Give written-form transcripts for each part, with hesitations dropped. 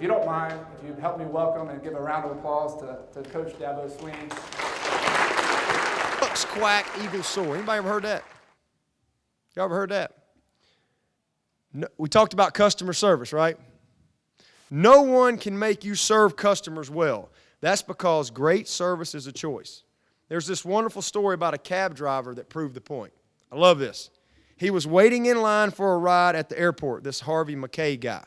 you don't mind, if you help me welcome and give a round of applause to Coach Dabo Swinney. Bucks, Quack, Eagles, Soar. Anybody ever heard that? You ever heard that? No, we talked about customer service, right? No one can make you serve customers well. That's because great service is a choice. There's this wonderful story about a cab driver that proved the point. I love this. He was waiting in line for a ride at the airport, this Harvey McKay guy.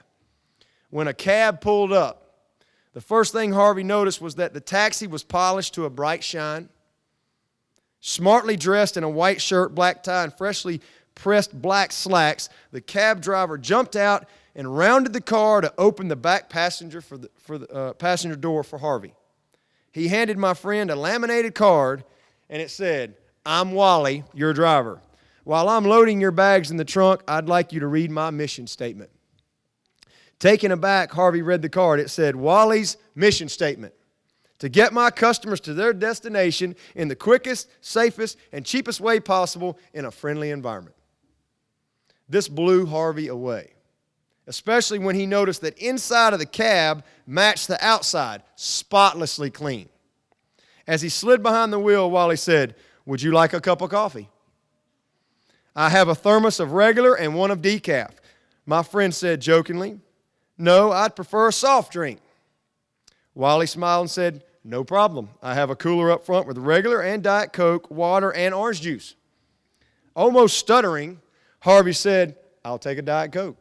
When a cab pulled up, the first thing Harvey noticed was that the taxi was polished to a bright shine, smartly dressed in a white shirt, black tie, and freshly pressed black slacks. The cab driver jumped out and rounded the car to open the back passenger passenger door for Harvey. He handed my friend a laminated card, and it said, "I'm Wally, your driver. While I'm loading your bags in the trunk, I'd like you to read my mission statement." Taken aback, Harvey read the card. It said, "Wally's mission statement: to get my customers to their destination in the quickest, safest, and cheapest way possible in a friendly environment." This blew Harvey away, especially when he noticed that inside of the cab matched the outside, spotlessly clean. As he slid behind the wheel, Wally said, "Would you like a cup of coffee?" "I have a thermos of regular and one of decaf." My friend said jokingly, "No, I'd prefer a soft drink." Wally smiled and said, "No problem. I have a cooler up front with regular and Diet Coke, water, and orange juice." Almost stuttering, Harvey said, "I'll take a Diet Coke."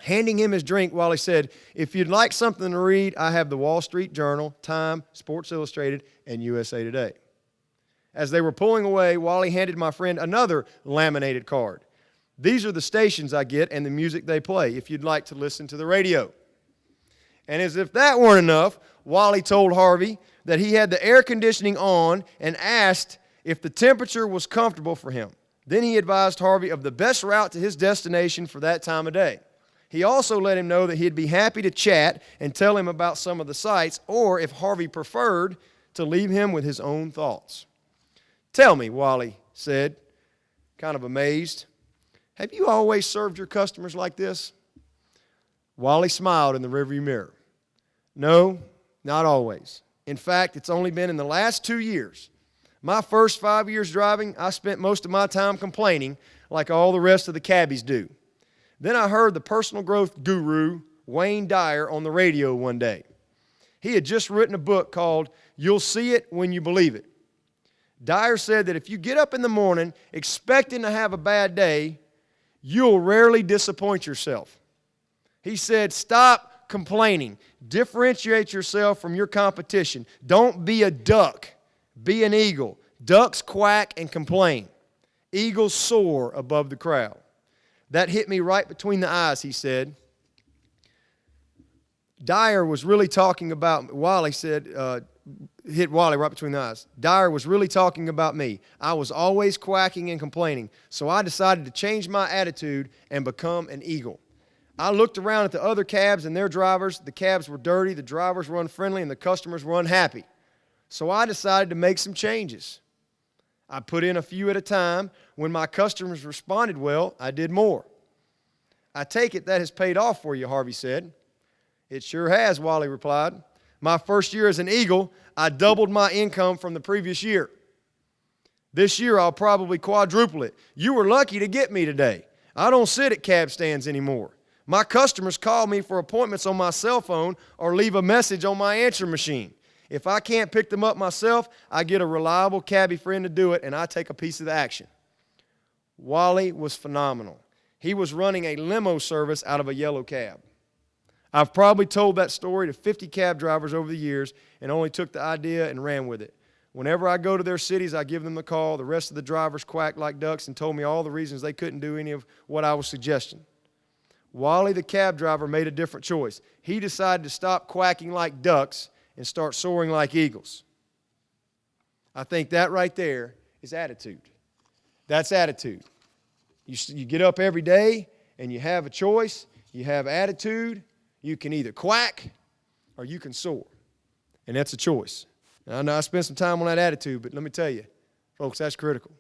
Handing him his drink, Wally said, "If you'd like something to read, I have the Wall Street Journal, Time, Sports Illustrated, and USA Today." As they were pulling away, Wally handed my friend another laminated card. "These are the stations I get and the music they play, if you'd like to listen to the radio." And as if that weren't enough, Wally told Harvey that he had the air conditioning on and asked if the temperature was comfortable for him. Then he advised Harvey of the best route to his destination for that time of day. He also let him know that he'd be happy to chat and tell him about some of the sites, or if Harvey preferred, to leave him with his own thoughts. "Tell me," Wally said, kind of amazed, "have you always served your customers like this?" Wally smiled in the rearview mirror. "No, not always. In fact, it's only been in the last 2 years. My first 5 years driving, I spent most of my time complaining like all the rest of the cabbies do. Then I heard the personal growth guru, Wayne Dyer, on the radio one day. He had just written a book called You'll See It When You Believe It. Dyer said that if you get up in the morning expecting to have a bad day, you'll rarely disappoint yourself. He said, stop complaining. Differentiate yourself from your competition. Don't be a duck. Be an eagle. Ducks quack and complain. Eagles soar above the crowd." That hit me right between the eyes, he said. Dyer was really talking about, Wally said, hit Wally right between the eyes. Dyer was really talking about me. I was always quacking and complaining, so I decided to change my attitude and become an eagle. I looked around at the other cabs and their drivers. The cabs were dirty, the drivers were unfriendly, and the customers were unhappy. So I decided to make some changes. I put in a few at a time. When my customers responded well, I did more. "I take it that has paid off for you," Harvey said. "It sure has," Wally replied. "My first year as an Eagle, I doubled my income from the previous year. This year, I'll probably quadruple it. You were lucky to get me today. I don't sit at cab stands anymore. My customers call me for appointments on my cell phone or leave a message on my answer machine. If I can't pick them up myself, I get a reliable cabbie friend to do it, and I take a piece of the action." Wally was phenomenal. He was running a limo service out of a yellow cab. I've probably told that story to 50 cab drivers over the years and only took the idea and ran with it. Whenever I go to their cities, I give them a call. The rest of the drivers quacked like ducks and told me all the reasons they couldn't do any of what I was suggesting. Wally, the cab driver, made a different choice. He decided to stop quacking like ducks and start soaring like eagles. I think that right there is attitude. That's attitude. You get up every day and you have a choice. You have attitude. You can either quack or you can soar. And that's a choice. Now, I know I spent some time on that attitude, but let me tell you, folks, that's critical.